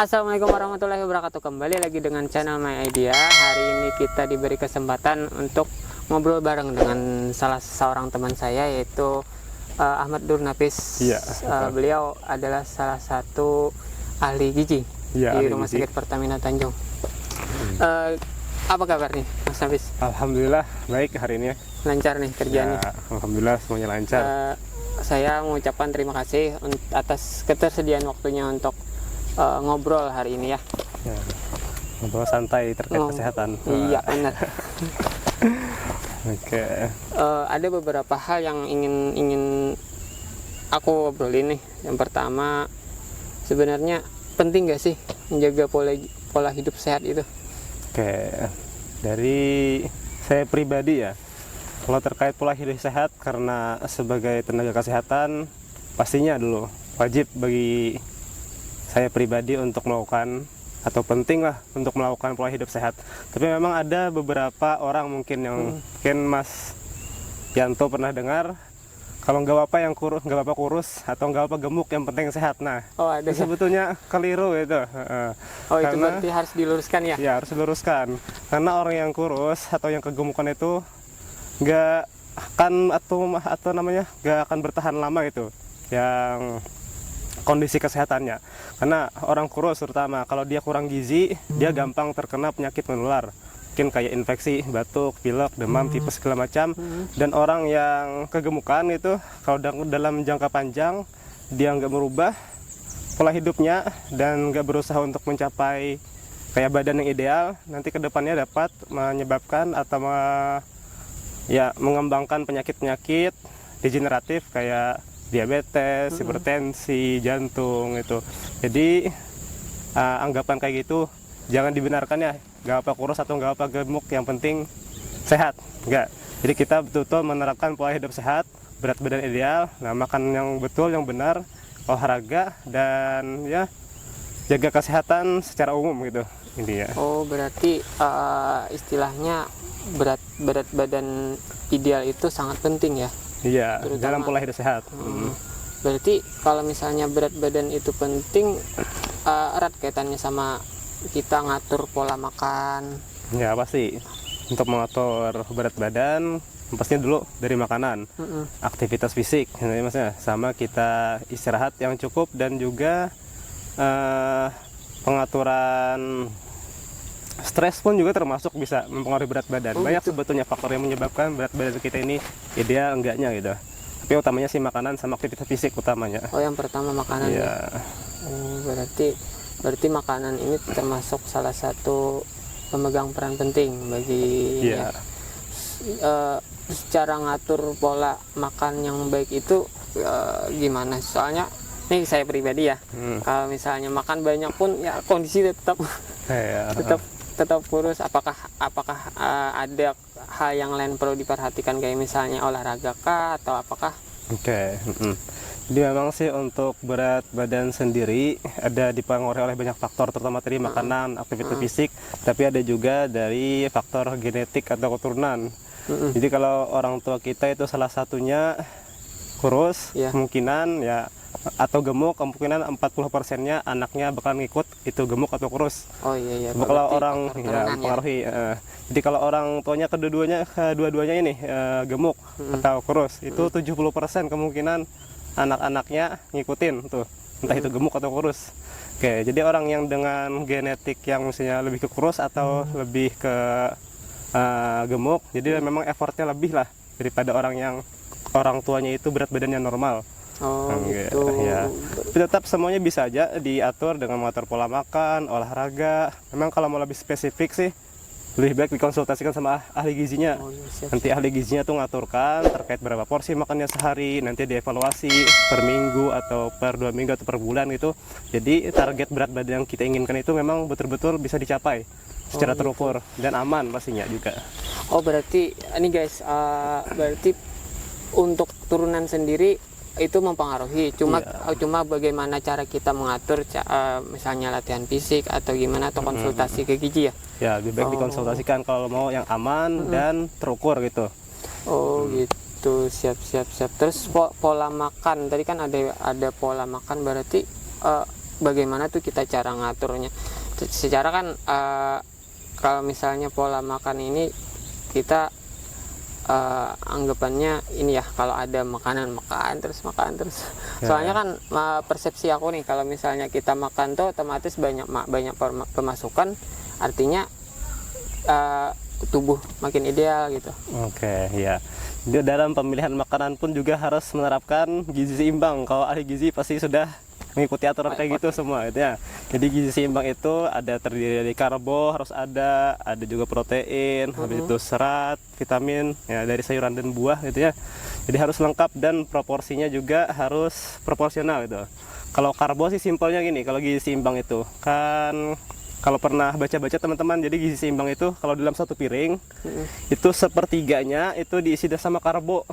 Assalamualaikum warahmatullahi wabarakatuh. Kembali lagi dengan channel My Idea. Hari ini kita diberi kesempatan untuk ngobrol bareng dengan salah seorang teman saya, yaitu Ahmad Durnapis. Iya. Beliau adalah salah satu ahli gizi di Rumah Sakit Pertamina Tanjung. Apa kabar nih, Mas Nafis? Alhamdulillah baik hari ini. Lancar nih kerjaannya? Ya, alhamdulillah semuanya lancar. Saya mengucapkan terima kasih atas ketersediaan waktunya untuk ngobrol hari ini ya. Ngobrol santai terkait kesehatan. Iya benar. Oke. Ada beberapa hal yang ingin aku obrolin nih. Yang pertama, sebenarnya penting gak sih menjaga pola hidup sehat itu? Oke. Dari saya pribadi ya, kalau terkait pola hidup sehat, karena sebagai tenaga kesehatan pastinya dulu wajib bagi saya pribadi untuk melakukan, atau penting lah untuk melakukan pola hidup sehat. Tapi memang ada beberapa orang mungkin yang mungkin Mas Yanto pernah dengar, kalau nggak apa yang kurus, nggak apa kurus, atau nggak apa gemuk, yang penting sehat. Nah, ada itu sebetulnya keliru itu. Itu berarti harus diluruskan ya? Ya, harus diluruskan. Karena orang yang kurus atau yang kegemukan itu nggak akan atau namanya nggak akan bertahan lama itu, yang kondisi kesehatannya. Karena orang kurus terutama kalau dia kurang gizi, dia gampang terkena penyakit menular, mungkin kayak infeksi, batuk, pilek, demam, tipes segala macam. Dan orang yang kegemukan itu kalau dalam jangka panjang dia nggak merubah pola hidupnya dan nggak berusaha untuk mencapai kayak badan yang ideal, nanti kedepannya dapat menyebabkan atau mengembangkan penyakit-penyakit degeneratif kayak diabetes, hipertensi, jantung itu. Jadi anggapan kayak gitu jangan dibenarkan ya. Gak apa kurus atau gak apa gemuk, yang penting sehat. Enggak. Jadi kita betul-betul menerapkan pola hidup sehat, berat badan ideal, nah makan yang betul, yang benar, olahraga, dan ya jaga kesehatan secara umum gitu intinya. Oh, berarti istilahnya berat badan ideal itu sangat penting ya? Iya, dalam pola hidup sehat. Berarti kalau misalnya berat badan itu penting, erat kaitannya sama kita ngatur pola makan. Ya pasti, untuk mengatur berat badan pastinya dulu dari makanan, aktivitas fisik, maksudnya sama kita istirahat yang cukup, dan juga pengaturan stres pun juga termasuk bisa mempengaruhi berat badan. Banyak sebetulnya faktor yang menyebabkan berat badan kita ini ideal enggaknya gitu. Tapi utamanya sih makanan sama aktivitas fisik utamanya. Oh, yang pertama makanan. Iya. Berarti makanan ini termasuk salah satu pemegang peran penting bagi secara ngatur pola makan yang baik itu gimana? Soalnya nih saya pribadi ya, kalau misalnya makan banyak pun ya kondisi tetap kurus. Apakah ada hal yang lain perlu diperhatikan, kayak misalnya olahraga kah, atau apakah? Oke. Jadi memang sih untuk berat badan sendiri ada dipengaruhi oleh banyak faktor, terutama tadi makanan, aktivitas fisik, tapi ada juga dari faktor genetik atau keturunan. Jadi kalau orang tua kita itu salah satunya kurus, kemungkinan ya, atau gemuk, kemungkinan 40%-nya anaknya bakal ngikut itu gemuk atau kurus. Oh iya. Kalau orang mempengaruhi. Jadi kalau orang tuanya kedua-duanya ini gemuk atau kurus, itu 70% kemungkinan anak-anaknya ngikutin tuh, entah itu gemuk atau kurus. Oke, jadi orang yang dengan genetik yang misalnya lebih ke kurus atau lebih ke gemuk, jadi memang effortnya lebih lah daripada orang tuanya itu berat badannya normal. Oh gitu. Ya. Tapi tetap semuanya bisa aja diatur dengan mengatur pola makan, olahraga. Memang kalau mau lebih spesifik sih, lebih baik dikonsultasikan sama ahli gizinya. Nanti ahli gizinya tuh ngaturkan terkait berapa porsi makannya sehari, nanti dievaluasi per minggu atau per 2 minggu atau per bulan gitu. Jadi target berat badan yang kita inginkan itu memang betul-betul bisa dicapai secara terukur dan aman pastinya juga. Oh, berarti ini guys, berarti untuk turunan sendiri itu mempengaruhi, cuma bagaimana cara kita mengatur, misalnya latihan fisik atau gimana, atau konsultasi ke gizi ya? Ya, lebih baik dikonsultasikan kalau mau yang aman dan terukur gitu. Oh gitu, siap. Terus pola makan tadi kan ada pola makan, berarti bagaimana tuh kita cara ngaturnya. Secara kan kalau misalnya pola makan ini kita anggapannya ini ya, kalau ada makanan makan terus Ya. soalnya kan persepsi aku nih, kalau misalnya kita makan tuh otomatis banyak pemasukan, artinya tubuh makin ideal gitu. Oke, ya. Jadi dalam pemilihan makanan pun juga harus menerapkan gizi seimbang. Kalau ahli gizi pasti sudah mengikuti aturan kayak gitu semua gitu ya. Jadi gizi seimbang itu ada terdiri dari karbo, harus ada juga protein, habis itu serat, vitamin ya dari sayuran dan buah gitu ya. Jadi harus lengkap dan proporsinya juga harus proporsional gitu. Kalau karbo sih simpelnya gini, kalau gizi seimbang itu kan kalau pernah baca-baca teman-teman, jadi gizi seimbang itu kalau dalam satu piring itu sepertiganya itu diisi sama karbo.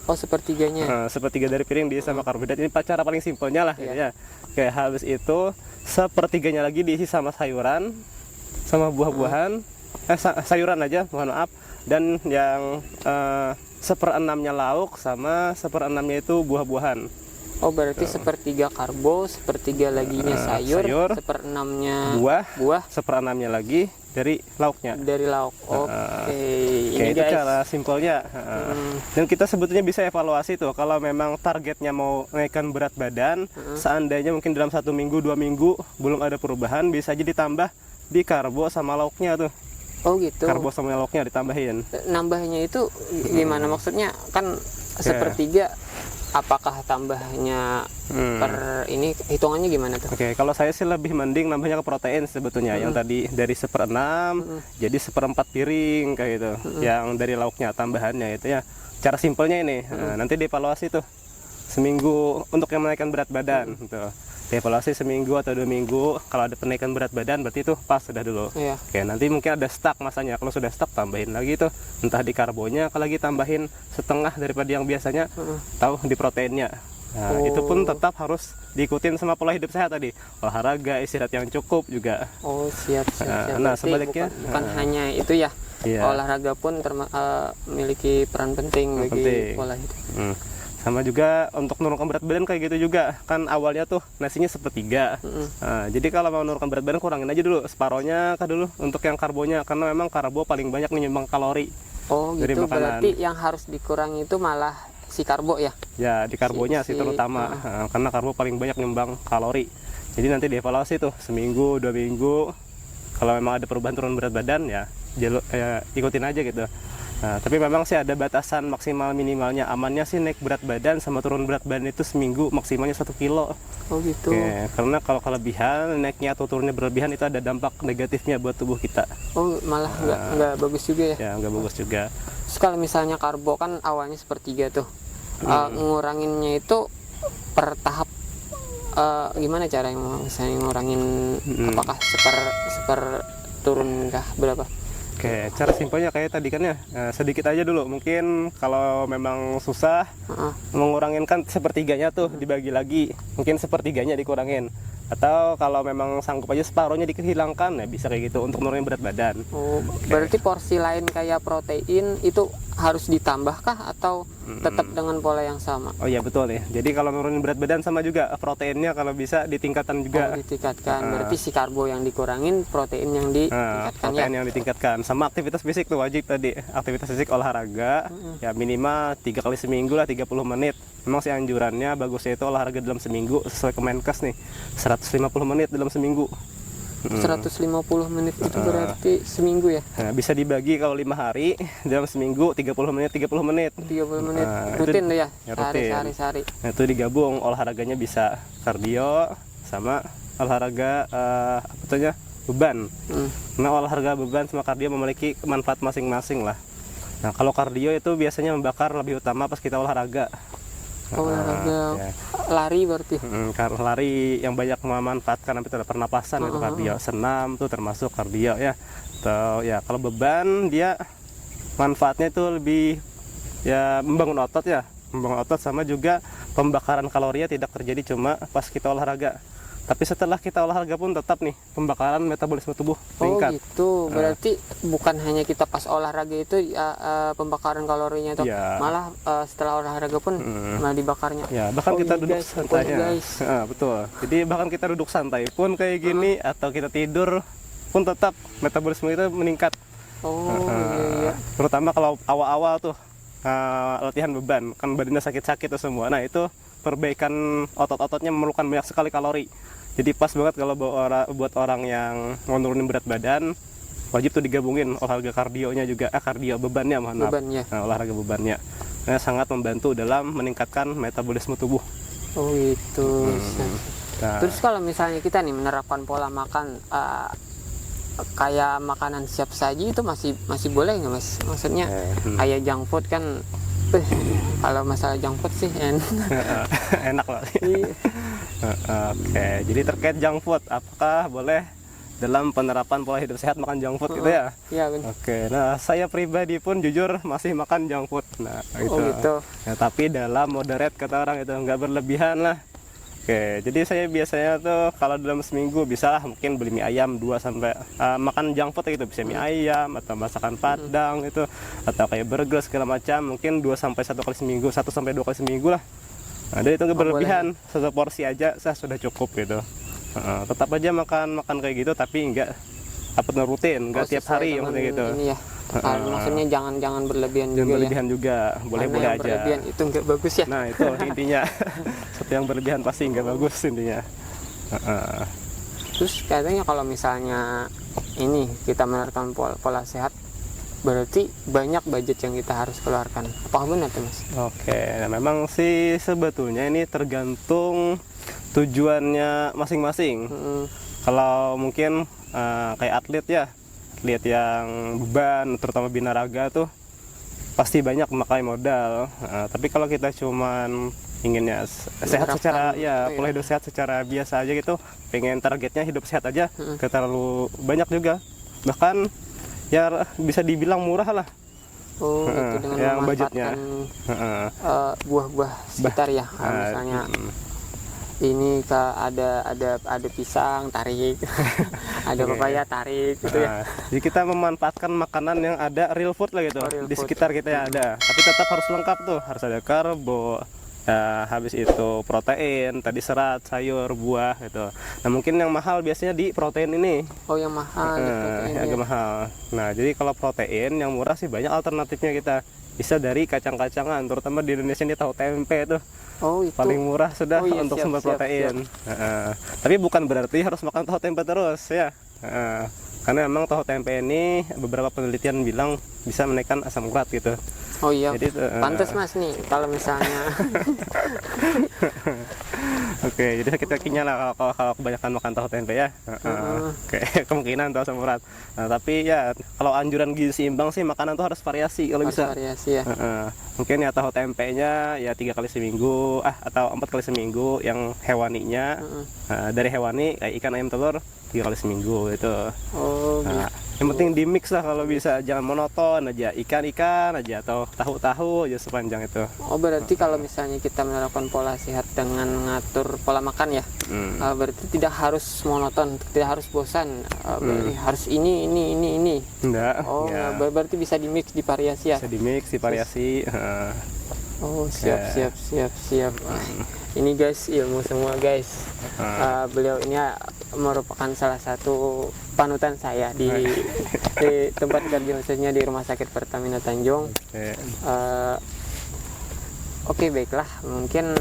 Oh, sepertiganya. Nah, sepertiga dari piring diisi sama karbohidrat. Ini cara paling simpelnya lah gitu ya. Kayak habis itu sepertiganya lagi diisi sama sayuran, sama buah-buahan, sayuran aja, mohon maaf. Dan yang seperenamnya lauk sama seperenamnya itu buah-buahan. Oh, berarti sepertiga karbo, sepertiga laginya sayur, seperenamnya buah, seperenamnya lagi dari lauknya. Dari lauk. Oke. Ini Itu guys, cara simpelnya. Dan kita sebetulnya bisa evaluasi tuh kalau memang targetnya mau naikkan berat badan, seandainya mungkin dalam 1 minggu 2 minggu belum ada perubahan, bisa aja ditambah di karbo sama lauknya tuh. Oh gitu. Karbo sama lauknya ditambahin. Nambahnya itu gimana maksudnya? Kan sepertiga, apakah tambahnya per ini hitungannya gimana tuh? Oke, kalau saya sih lebih mending nambahnya ke protein sebetulnya. Yang tadi dari 1/6 jadi 1/4 piring kayak gitu. Yang dari lauknya tambahannya itu ya. Cara simpelnya ini. Nah, nanti dievaluasi tuh seminggu untuk yang menaikkan berat badan gitu. Dievaluasi seminggu atau 2 minggu. Kalau ada penaikan berat badan berarti itu pas sudah dulu. Iya. Oke, nanti mungkin ada stuck masanya. Kalau sudah stuck tambahin lagi tuh. Entah di karbonya, kalau lagi tambahin setengah daripada yang biasanya, tahu di proteinnya. Nah, itu pun tetap harus diikutin sama pola hidup sehat tadi. Olahraga, istirahat yang cukup juga. Oh, siap. Nah, Berarti sebaliknya bukan hanya itu ya. Iya. Olahraga pun memiliki peran penting bagi pola hidup. Sama juga untuk menurunkan berat badan kayak gitu juga. Kan awalnya tuh nasinya sepertiga. Nah, jadi kalau mau menurunkan berat badan kurangin aja dulu separohnya dulu untuk yang karbonya, karena memang karbo paling banyak menyumbang kalori. Oh dari gitu, makanan. berarti yang harus dikurangi itu malah si karbo ya? Ya di karbonya sih terutama. Karena karbo paling banyak menyumbang kalori. Jadi nanti dievaluasi tuh seminggu 2 minggu. Kalau memang ada perubahan turun berat badan ya ikutin aja gitu. Nah, tapi memang sih ada batasan maksimal minimalnya. Amannya sih naik berat badan sama turun berat badan itu seminggu maksimalnya 1 kilo. Oh gitu. Oke, karena kalau kelebihan naiknya atau turunnya berlebihan itu ada dampak negatifnya buat tubuh kita. Oh, malah nggak bagus juga ya? Ya nggak bagus juga. Terus kalau misalnya karbo kan awalnya sepertiga tuh, nguranginnya itu per tahap, gimana cara yang misalnya ngurangin? Apakah seper turun kah berapa? Oke, cara simpelnya kayak tadi kan ya, sedikit aja dulu. Mungkin kalau memang susah mengurangin kan sepertiganya tuh dibagi lagi, mungkin sepertiganya dikurangin. Atau kalau memang sanggup aja separuhnya dihilangkan, ya bisa kayak gitu untuk nurunin berat badan. Oh, berarti porsi lain kayak protein itu harus ditambahkah atau tetap dengan pola yang sama? Oh iya betul ya. Jadi kalau nurunin berat badan sama juga proteinnya kalau bisa ditingkatkan juga. Oh, ditingkatkan. Berarti si karbo yang dikurangin, protein yang ditingkatkan protein yang ditingkatkan. Sama aktivitas fisik tuh wajib tadi. Aktivitas fisik olahraga ya minimal 3 kali seminggu lah 30 menit. Memang sih anjurannya bagusnya itu olahraga dalam seminggu sesuai Kemenkes nih 150 menit dalam seminggu. 150 menit itu berarti seminggu ya? Nah, bisa dibagi kalau 5 hari dalam seminggu 30 menit 30 menit. 30 menit rutin tuh ya? Sehari-hari. Nah, itu digabung olahraganya bisa kardio sama olahraga beban. Nah, olahraga beban sama kardio memiliki manfaat masing-masing lah. Nah, kalau kardio itu biasanya membakar lebih utama pas kita olahraga. Olahraga lari berarti? Karena lari yang banyak memanfaatkan pernapasan itu kardio. Senam tuh termasuk kardio ya. Atau ya kalau beban dia manfaatnya itu lebih ya membangun otot ya. Membangun otot sama juga pembakaran kalorinya tidak terjadi cuma pas kita olahraga. Tapi setelah kita olahraga pun tetap nih pembakaran metabolisme tubuh meningkat. Gitu. Berarti bukan hanya kita pas olahraga itu pembakaran kalorinya itu, Iya. malah setelah olahraga pun malah dibakarnya. Ya, bahkan kita duduk guys, santainya. guys. Betul. Jadi bahkan kita duduk santai pun kayak gini atau kita tidur pun tetap metabolisme kita meningkat. Iya. Terutama kalau awal-awal tuh latihan beban, kan badannya sakit-sakit tuh semua. Nah, itu perbaikan otot-ototnya memerlukan banyak sekali kalori. Jadi pas banget kalau buat orang yang mau nurunin berat badan, wajib tuh digabungin olahraga kardionya juga, kardio bebannya, mohon maaf. Bebannya. Nah, olahraga bebannya. Nah, sangat membantu dalam meningkatkan metabolisme tubuh. Oh gitu. Nah, Terus kalau misalnya kita nih menerapkan pola makan kayak makanan siap saji itu masih boleh nggak mas? Maksudnya kayak junk food kan, kalau masalah junk food sih enak loh. Oke, jadi terkait junk food, apakah boleh dalam penerapan pola hidup sehat makan junk food gitu ya? Iya benar. Oke, nah saya pribadi pun jujur masih makan junk food. Nah, Oh gitu. Ya, tapi dalam moderate kata orang itu, nggak berlebihan lah. Oke, jadi saya biasanya tuh kalau dalam seminggu bisa lah mungkin beli mie ayam 2 sampai makan junk food gitu, bisa mie ayam atau masakan Padang itu, atau kayak burger segala macam, mungkin 2 sampai 1 kali seminggu, 1 sampai 2 kali seminggu lah. Nah, jadi itu nggak berlebihan, satu porsi aja sudah cukup gitu. Tetap aja makan kayak gitu, tapi nggak rutin, nggak tiap hari yang penting gitu. Ini ya. Maksudnya jangan berlebihan Jangan juga berlebihan juga, boleh-boleh Karena yang aja. berlebihan itu nggak bagus ya. Nah, itu intinya. Satu yang berlebihan pasti nggak bagus intinya. Terus katanya kalau misalnya ini kita menerapkan pola sehat, berarti banyak budget yang kita harus keluarkan. Apakah benar tuh mas? Oke, nah memang sih sebetulnya ini tergantung tujuannya masing-masing. Kalau mungkin kayak atlet yang beban, terutama binaraga tuh pasti banyak memakai modal. Tapi kalau kita cuman inginnya sehat secara pola hidup sehat secara biasa aja gitu, pengen targetnya hidup sehat aja, gak terlalu banyak juga, bahkan ya bisa dibilang murah lah. Oh itu dengan yang memanfaatkan buah-buah sekitar ya. Misalnya ini ada pisang tarik, ada papaya tarik gitu ya. Jadi kita memanfaatkan makanan yang ada real food lah gitu, di sekitar kita yang ada. Tapi tetap harus lengkap tuh, harus ada karbo, habis itu protein, tadi serat, sayur, buah gitu. Nah mungkin yang mahal biasanya di protein ini. Oh yang mahal, yang agak mahal. Nah jadi kalau protein yang murah sih banyak alternatifnya kita. Bisa dari kacang-kacangan, terutama di Indonesia ini tahu tempe tuh. Oh, itu paling murah sudah untuk sumber protein. Tapi bukan berarti harus makan tahu tempe terus ya. Karena memang tahu tempe ini beberapa penelitian bilang bisa menaikkan asam urat gitu. Oh iya. Jadi pantas mas nih kalau misalnya. Oke, jadi kita kinya lah kalau kebanyakan makan tahu tempe ya. Oke, kemungkinan tuh asam urat. Nah, tapi ya kalau anjuran gizi seimbang sih makanan tuh harus variasi kalau bisa. Variasi ya. Mungkin ya tahu tempenya ya 3 kali seminggu atau 4 kali seminggu yang hewaninya. Dari hewani kayak ikan, ayam, telur 3 kali seminggu itu. Oh. Yang penting di mix lah kalau bisa, jangan monoton aja ikan aja atau tahu aja sepanjang itu. Oh berarti kalau misalnya kita menerapkan pola sehat dengan mengatur pola makan ya, berarti tidak harus monoton, tidak harus bosan, berarti harus ini. Enggak. Oh ya. Berarti bisa di mix, di variasi ya. Bisa di mix, di variasi. Oh siap. Ini guys ilmu semua guys. Beliau ini merupakan salah satu panutan saya di tempat kerja, khususnya di Rumah Sakit Pertamina Tanjung. Oke, baiklah, mungkin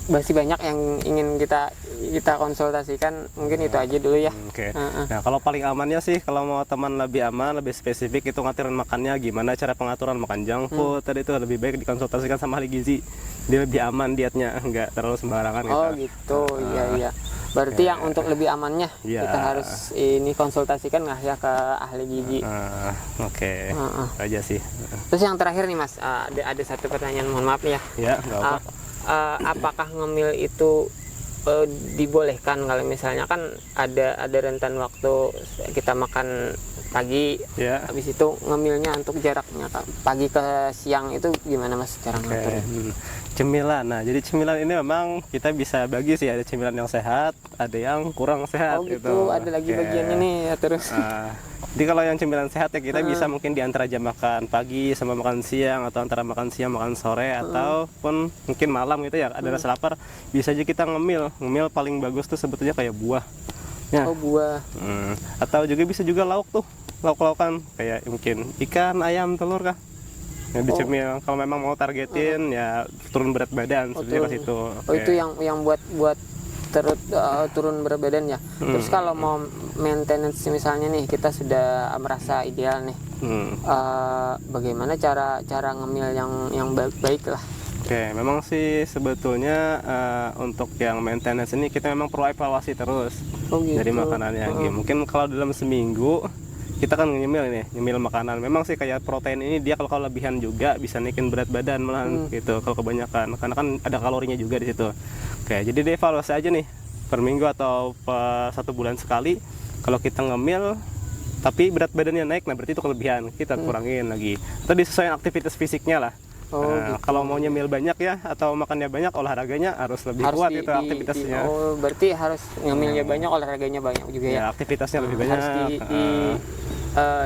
masih banyak yang ingin kita konsultasikan, mungkin itu aja dulu ya. Nah kalau paling amannya sih kalau mau teman lebih aman, lebih spesifik itu ngaturin makannya gimana, cara pengaturan makan junk food tadi itu lebih baik dikonsultasikan sama ahli gizi. Dia lebih aman dietnya, nggak terlalu sembarangan gitu. Oh gitu, iya. Berarti yang untuk lebih amannya kita harus ini konsultasikan nggak ya ke ahli gizi. Oke. Aja sih. Terus yang terakhir nih mas, ada satu pertanyaan, mohon maaf nih ya. Ya, nggak apa. Apakah ngemil itu dibolehkan kalau misalnya kan ada rentan waktu kita makan pagi. Ya. Habis itu ngemilnya untuk jaraknya pagi ke siang itu gimana Mas cara Oke. ngaturnya? Cemilan. Nah, jadi cemilan ini memang kita bisa bagi sih, ada cemilan yang sehat, ada yang kurang sehat Oh gitu, ada lagi Oke. bagiannya nih ya terus. Jadi kalau yang cemilan sehat ya kita bisa mungkin di antara jam makan pagi sama makan siang, atau antara makan siang makan sore, ataupun mungkin malam gitu ya, ada rasa lapar, bisa aja kita ngemil. Ngemil paling bagus tuh sebetulnya kayak buah. Ya. Oh buah. Atau juga bisa juga lauk tuh, lauk-laukan kayak mungkin ikan, ayam, telur kah? Yang dicemil. Kalau memang mau targetin ya turun berat badan sebenarnya ke situ. Oh itu yang buat turun berat badan ya. Terus kalau mau maintenance misalnya nih kita sudah merasa ideal nih, bagaimana cara ngemil yang baik lah? Oke, memang sih sebetulnya untuk yang maintenance ini kita memang perlu evaluasi terus dari makanannya. Mungkin kalau dalam seminggu kita kan nyemil makanan. Memang sih kayak protein ini dia kalau lebihan juga bisa naikin berat badan malahan gitu kalau kebanyakan. Karena kan ada kalorinya juga di situ. Oke, jadi dievaluasi aja nih per minggu atau per 1 bulan sekali. Kalau kita ngemil tapi berat badannya naik, nah berarti itu kelebihan, kita kurangin lagi. Atau disesuaikan aktivitas fisiknya lah. Gitu. Kalau mau nyemil banyak ya atau makannya banyak, olahraganya harus lebih kuat itu aktivitasnya. Berarti harus ngemilnya banyak, olahraganya banyak juga ya. Ya, aktivitasnya lebih banyak. Harus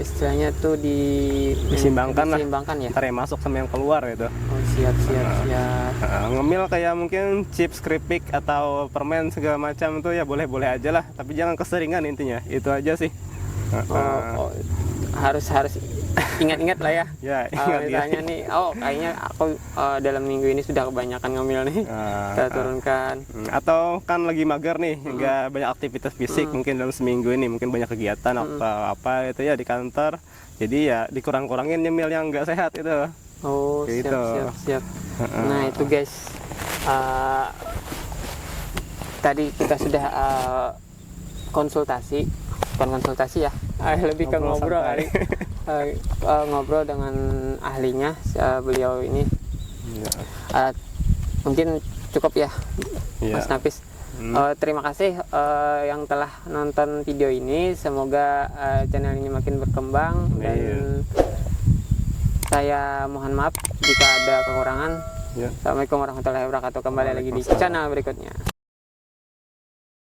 istilahnya tuh disimbangkan ya. Ntar yang masuk sama yang keluar gitu. Oh, siap. Ngemil kayak mungkin chips, keripik atau permen segala macam tuh ya boleh-boleh aja lah, tapi jangan keseringan intinya. Itu aja sih. Harus ingat-ingat lah ya. Ya, ingat misalnya nih, kayaknya aku dalam minggu ini sudah kebanyakan ngemil nih. Kita turunkan. Atau kan lagi mager nih, nggak banyak aktivitas fisik, mungkin dalam seminggu ini mungkin banyak kegiatan atau apa itu ya di kantor. Jadi ya dikurang-kurangin nyemil yang nggak sehat itu. Oh, gitu. siap. Nah, itu guys. Tadi kita sudah bukan konsultasi ya, lebih ke ngobrol kali. Ngobrol dengan ahlinya, beliau ini. Mungkin cukup ya, Mas Nafis. Terima kasih yang telah nonton video ini. Semoga channel ini makin berkembang dan saya mohon maaf jika ada kekurangan. Assalamualaikum warahmatullahi wabarakatuh. Kembali lagi di channel berikutnya.